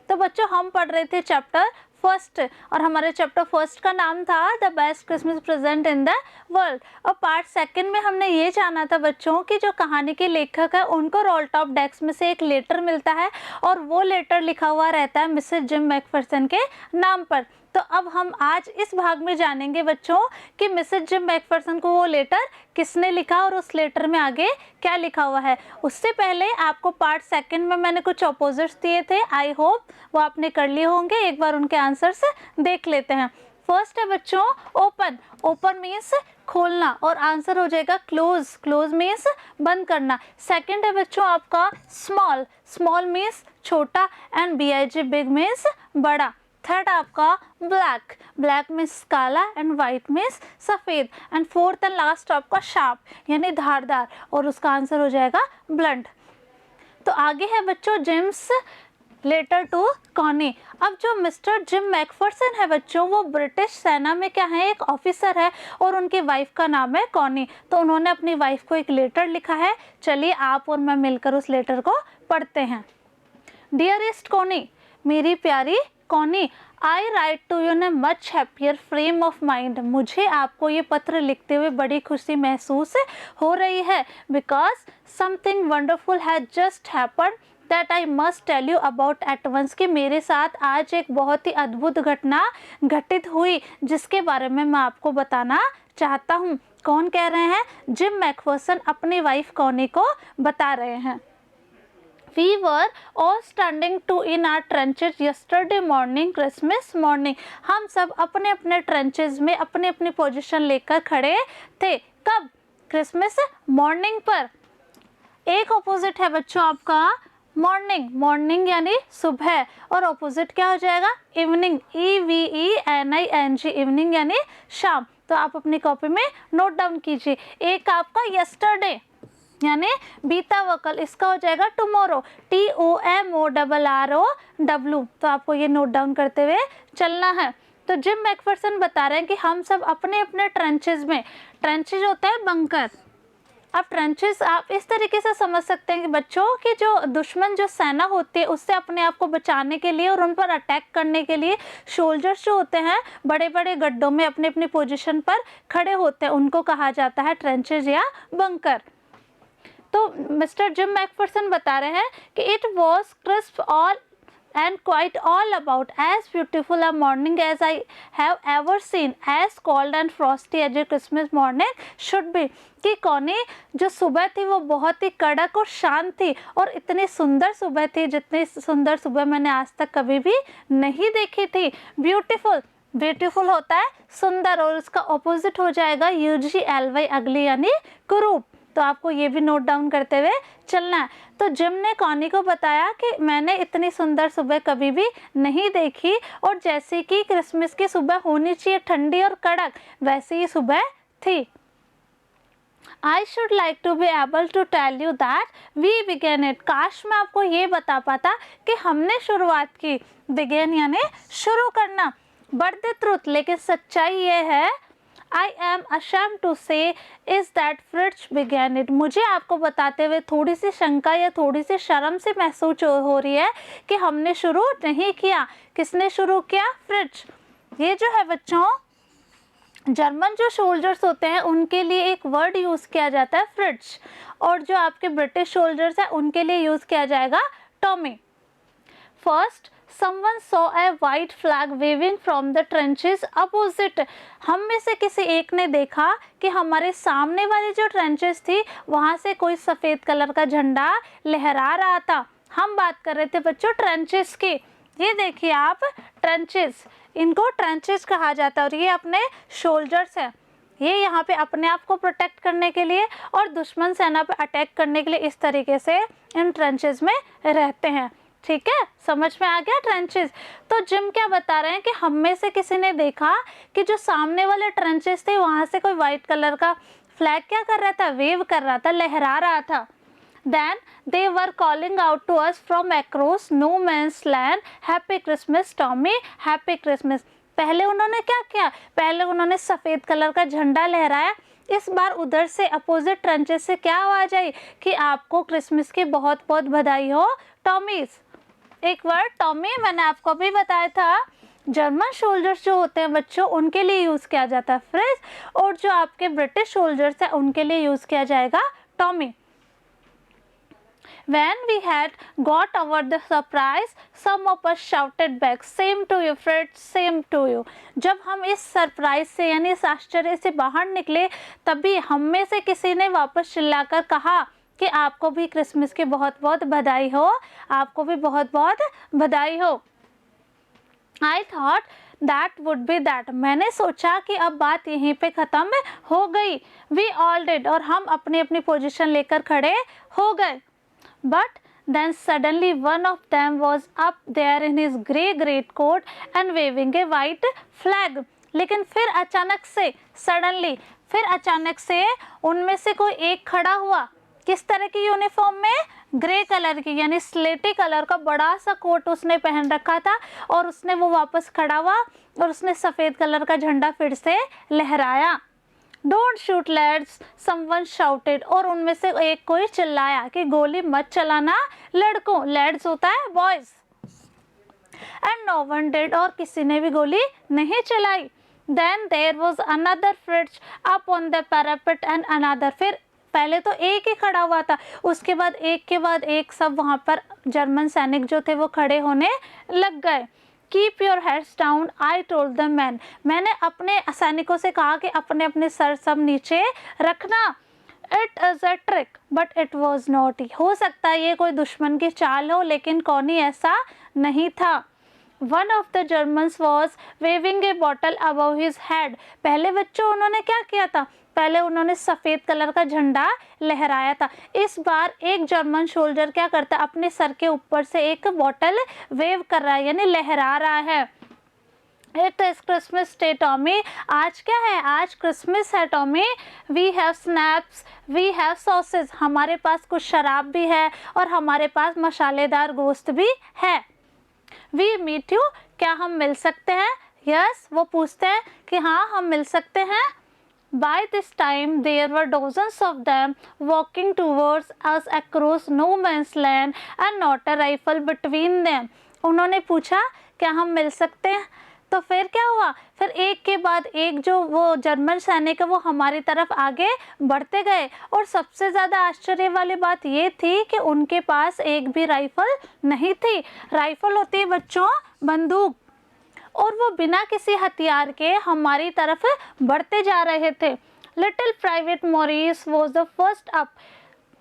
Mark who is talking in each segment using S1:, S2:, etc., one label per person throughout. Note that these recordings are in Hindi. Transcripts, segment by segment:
S1: तो बच्चों हम पढ़ रहे थे चैप्टर फर्स्ट और हमारे चैप्टर फर्स्ट का नाम था the best Christmas present in the world. और पार्ट सेकंड में हमने ये जाना था बच्चों कि जो कहानी के लेखक है उनको रोल्टॉप डेस्क में से एक लेटर मिलता है और वो लेटर लिखा हुआ रहता है मिसेस जिम मैकफरसन के नाम पर। तो अब हम आज इस भाग में जानेंगे बच्चों कि मिसेस जिम मैकफरसन को वो लेटर किसने लिखा और उस लेटर में आगे क्या लिखा हुआ है। उससे पहले आपको पार्ट सेकंड में मैंने कुछ अपोजिट्स दिए थे, आई होप वो आपने कर लिए होंगे। एक बार उनके आंसर्स देख लेते हैं। फर्स्ट है बच्चों ओपन, ओपन मीन्स खोलना और आंसर हो जाएगा क्लोज, क्लोज मीन्स बंद करना। सेकंड है बच्चों आपका स्मॉल, स्मॉल मीन्स छोटा एंड बिग, बिग मीन्स बड़ा। थर्ड आपका ब्लैक, ब्लैक मीन्स काला एंड वाइट मीन्स सफ़ेद। एंड फोर्थ एंड लास्ट आपका शार्प यानी धारदार और उसका आंसर हो जाएगा ब्लंट। तो आगे है बच्चों जिम्स लेटर टू कॉनी। अब जो मिस्टर जिम मैकफरसन है बच्चों वो ब्रिटिश सेना में क्या है, एक ऑफिसर है और उनकी वाइफ का नाम है कॉनी। तो उन्होंने अपनी वाइफ को एक लेटर लिखा है। चलिए आप और मैं मिलकर उस लेटर को पढ़ते हैं। डियरेस्ट कॉनी, मेरी प्यारी Connie, I write to you in a much happier frame of mind. मुझे आपको ये पत्र लिखते हुए बड़ी खुशी महसूस हो रही है because something wonderful has just happened that I must tell you about at once. कि मेरे साथ आज एक बहुत ही अद्भुत घटना घटित हुई जिसके बारे में मैं आपको बताना चाहता हूँ। कौन कह रहे हैं? जिम मैकफरसन अपनी वाइफ कॉनी को बता रहे हैं। We were all standing to in our trenches yesterday morning, Christmas morning. हम सब अपने अपने ट्रेंचेस में अपनी अपनी पोजीशन लेकर खड़े थे। कब? क्रिसमस मॉर्निंग पर। एक ऑपोजिट है बच्चों आपका मॉर्निंग, मॉर्निंग यानी सुबह और ऑपोजिट क्या हो जाएगा? इवनिंग, EVENING, इवनिंग यानी शाम। तो आप अपनी कॉपी में नोट डाउन कीजिए। एक आपका यस्टरडे यानी बीता हुआ कल, इसका हो जाएगा टुमारो, TOMORROW। तो आपको ये नोट डाउन करते हुए चलना है। तो जिम मैकफरसन बता रहे हैं कि हम सब अपने अपने ट्रेंचेस में, ट्रेंचेस होता है बंकर। अब ट्रेंचेस आप इस तरीके से समझ सकते हैं कि बच्चों कि जो दुश्मन जो सेना होती है उससे अपने आप को बचाने के लिए और उन पर अटैक करने के लिए सोल्जर्स जो होते हैं बड़े बड़े गड्ढों में अपनी अपनी पोजीशन पर खड़े होते हैं, उनको कहा जाता है ट्रेंचेस या बंकर। तो मिस्टर जिम मैकफरसन बता रहे हैं कि it was crisp all and quite all about as beautiful a morning as I have ever seen, as cold and frosty as a Christmas morning should be. कि कौनी जो सुबह थी वो बहुत ही कड़क और शांत थी और इतनी सुंदर सुबह थी जितनी सुंदर सुबह मैंने आज तक कभी भी नहीं देखी थी। ब्यूटीफुल, ब्यूटीफुल होता है सुंदर और उसका ऑपोजिट हो जाएगा UGLY अगली यानी कुरूप। तो आपको ये भी नोट डाउन करते हुए चलना है। तो जिम ने कॉनी को बताया कि मैंने इतनी सुंदर सुबह कभी भी नहीं देखी और जैसे कि क्रिसमस की सुबह होनी चाहिए ठंडी और कड़क, वैसे ही सुबह थी। I should like to be able to tell you that we began it। काश मैं आपको ये बता पाता कि हमने शुरुआत की। begin यानी शुरू करना। but the truth, लेकिन सच्चाई ये है I am ashamed to say is that Fritz began it। मुझे आपको बताते हुए थोड़ी सी शंका या थोड़ी सी शर्म से महसूस हो रही है कि हमने शुरू नहीं किया। किसने शुरू किया? फ्रिट्ज। ये जो है बच्चों जर्मन जो सोल्जर्स होते हैं उनके लिए एक वर्ड यूज़ किया जाता है फ्रिट्ज और जो आपके ब्रिटिश सोल्जर्स हैं उनके लिए यूज़ किया जाएगा Tommy. First someone saw a white flag waving from the trenches opposite। हम में से किसी एक ने देखा कि हमारे सामने वाली जो ट्रेंचेस थी वहाँ से कोई सफ़ेद कलर का झंडा लहरा रहा था। हम बात कर रहे थे बच्चों ट्रेंचेस की। ये देखिए आप ट्रेंचेस, इनको ट्रेंचेस कहा जाता है और ये अपने सोल्जर्स हैं। ये यहाँ पे अपने आप को प्रोटेक्ट करने के लिए और दुश्मन सेना पे अटैक करने के लिए इस तरीके से इन ट्रेंचेस में रहते हैं। ठीक है, समझ में आ गया ट्रेंचेस। तो जिम क्या बता रहे हैं कि हम में से किसी ने देखा कि जो सामने वाले ट्रेंचेस थे वहाँ से कोई वाइट कलर का फ्लैग क्या कर रहा था? वेव कर रहा था, लहरा रहा था। Then they were calling out to us from across no man's land, Happy Christmas Tommy, Happy Christmas। पहले उन्होंने क्या किया? पहले उन्होंने सफ़ेद कलर का झंडा लहराया। इस बार उधर से अपोजिट ट्रेंचेस से क्या आवाज़ आई कि आपको क्रिसमस की बहुत बहुत बधाई हो टॉमीज। एक वर्ड टॉमी मैंने आपको भी बताया था, जर्मन सोल्जर्स जो होते हैं बच्चों उनके लिए यूज़ किया जाता है फ्रेज, और जो आपके ब्रिटिश सोल्जर्स हैं उनके लिए यूज़ किया जाएगा Tommy. When we had got over the surprise, some of us shouted back, "Same to you, Fred, same to you." जब हम इस सरप्राइज से यानी इस आश्चर्य से बाहर निकले, तभी हम में से किसी ने वापस चिल्लाकर कहा कि आपको भी क्रिसमस की बहुत बहुत बधाई हो, आपको भी बहुत बहुत बधाई हो। I thought that would be that. मैंने सोचा कि अब बात यहीं पे ख़त्म हो गई। We all did, और हम अपनी अपनी पोजीशन लेकर खड़े हो गए। But then suddenly one of them was up there in his grey greatcoat and waving a white flag. लेकिन फिर अचानक से फिर अचानक से उनमें से कोई एक खड़ा हुआ। किस तरह की यूनिफॉर्म में? ग्रे कलर की, यानी स्लेटी कलर का बड़ा सा कोट उसने पहन रखा था, और उसने वो वापस खड़ा हुआ और उसने सफ़ेद कलर का झंडा फिर से लहराया। Don't shoot lads, someone shouted, और उनमें से एक कोई चिल्लाया कि गोली मत चलाना लड़कों, लैड्स होता है boys. And no one did, और किसी ने भी गोली नहीं चलाई। Then there was another Fritz up on the parapet and another, फिर पहले तो एक ही खड़ा हुआ था, उसके बाद एक के बाद एक सब वहाँ पर जर्मन सैनिक जो थे वो खड़े होने लग गए। Keep your heads down, I told the man, मैंने अपने सैनिकों से कहा कि अपने अपने सर सब नीचे रखना। It is a trick but it was not, हो सकता है ये कोई दुश्मन की चाल हो, लेकिन कौनी ऐसा नहीं था। One of the Germans was waving a bottle above his head, पहले बच्चों उन्होंने क्या किया था? पहले उन्होंने सफ़ेद कलर का झंडा लहराया था। इस बार एक जर्मन सोल्जर क्या करता है? अपने सर के ऊपर से एक बॉटल वेव कर रहा है, यानी लहरा रहा है। It is Christmas day Tommy, आज क्या है? आज क्रिसमस है Tommy. We have schnapps, we have sausage, हमारे पास कुछ शराब भी है और हमारे पास मसालेदार गोश्त भी है। वी मीट यू, क्या हम मिल सकते हैं? यस, वो पूछते हैं कि हाँ हम मिल सकते हैं। By this time there were dozens of them walking towards us across no man's land and not a rifle between them. उन्होंने पूछा क्या हम मिल सकते हैं? तो फिर क्या हुआ? फिर एक के बाद एक जो वो जर्मन सैनिक है वो हमारी तरफ आगे बढ़ते गए, और सबसे ज़्यादा आश्चर्य वाली बात ये थी कि उनके पास एक भी राइफल नहीं थी। राइफल होती है बच्चों बंदूक, और वो बिना किसी हथियार के हमारी तरफ बढ़ते जा रहे थे। Little private Morris was the first up,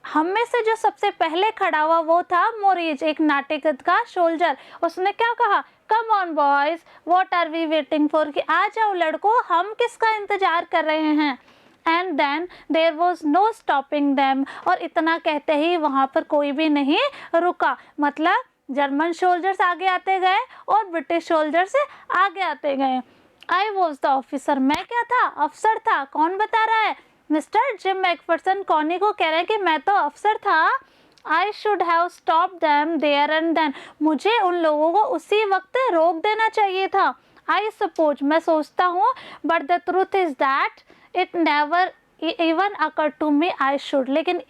S1: हम में से जो सबसे पहले खड़ा हुआ वो था मोरिस, एक नाट्यगत का सोल्जर। उसने क्या कहा? Come on boys, what are we waiting for, कि आ जाओ लड़कों, हम किसका इंतजार कर रहे हैं। And then there was no stopping them, और इतना कहते ही वहाँ पर कोई भी नहीं रुका। मतलब जर्मन सोल्जर्स आगे आते गए और ब्रिटिश सोल्जर्स आगे आते गए। आई वॉज द ऑफिसर, मैं क्या था? अफसर था। कौन बता रहा है? मिस्टर जिम मैकफरसन कॉनी को कह रहे हैं कि मैं तो अफसर था। I should have stop them there and then, मुझे उन लोगों को उसी वक्त रोक देना चाहिए था। आई सपोज, मैं सोचता हूँ, but the truth is that it never even occur to me I should, लेकिन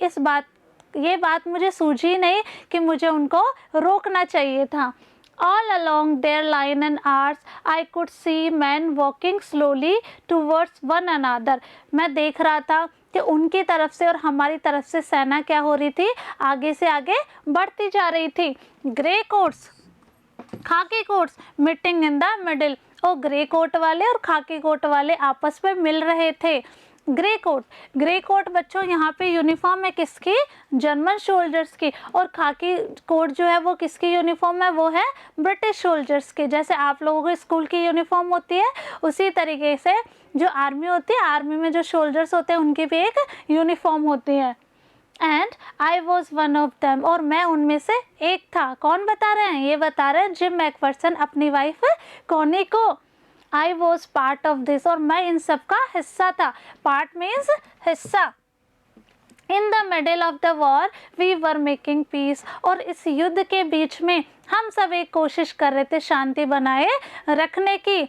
S1: ये बात मुझे सूझी नहीं कि मुझे उनको रोकना चाहिए था। All along their line and ours, I could see men walking slowly towards one another. मैं देख रहा था कि उनकी तरफ से और हमारी तरफ से सेना क्या हो रही थी? आगे से आगे बढ़ती जा रही थी। ग्रे कोट्स, खाकी quotes meeting in the middle, और ग्रे कोट वाले और खाकी कोट वाले आपस में मिल रहे थे। ग्रे कोट बच्चों यहाँ पे यूनिफॉर्म है किसकी? जर्मन सोल्जर्स की। और खाकी कोट जो है वो किसकी यूनिफॉर्म है? वो है ब्रिटिश सोल्जर्स की। जैसे आप लोगों को स्कूल की यूनिफॉर्म होती है, उसी तरीके से जो आर्मी होती है, आर्मी में जो सोल्जर्स होते हैं उनकी भी एक यूनिफॉर्म होती है। And I was one of them, और मैं उनमें से एक था। कौन बता रहे हैं? ये बता रहे हैं जिम मैकफरसन अपनी वाइफ कॉनी को। I was part of this, और मैं इन सब का हिस्सा था। पार्ट मीन्स हिस्सा। In the middle of the war we were making peace, और इस युद्ध के बीच में हम सब एक कोशिश कर रहे थे शांति बनाए रखने की।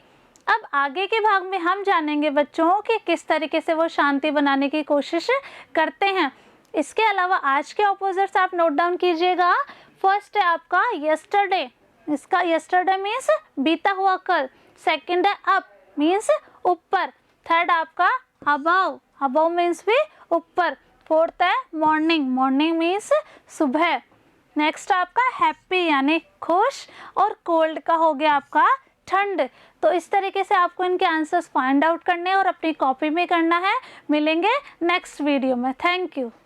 S1: अब आगे के भाग में हम जानेंगे बच्चों कि किस तरीके से वो शांति बनाने की कोशिश करते हैं। इसके अलावा आज के ऑपोजिट्स आप नोट डाउन कीजिएगा। फर्स्ट है आपका यस्टरडे, इसका यस्टरडे मीन्स बीता हुआ कल, सेकंड है अप मीन्स ऊपर, थर्ड आपका अबव, अबव मीन्स भी ऊपर, फोर्थ है मॉर्निंग, मॉर्निंग मीन्स सुबह, नेक्स्ट आपका हैप्पी यानी खुश, और कोल्ड का हो गया आपका ठंड। तो इस तरीके से आपको इनके आंसर्स फाइंड आउट करने और अपनी कॉपी में करना है। मिलेंगे नेक्स्ट वीडियो में। Thank you.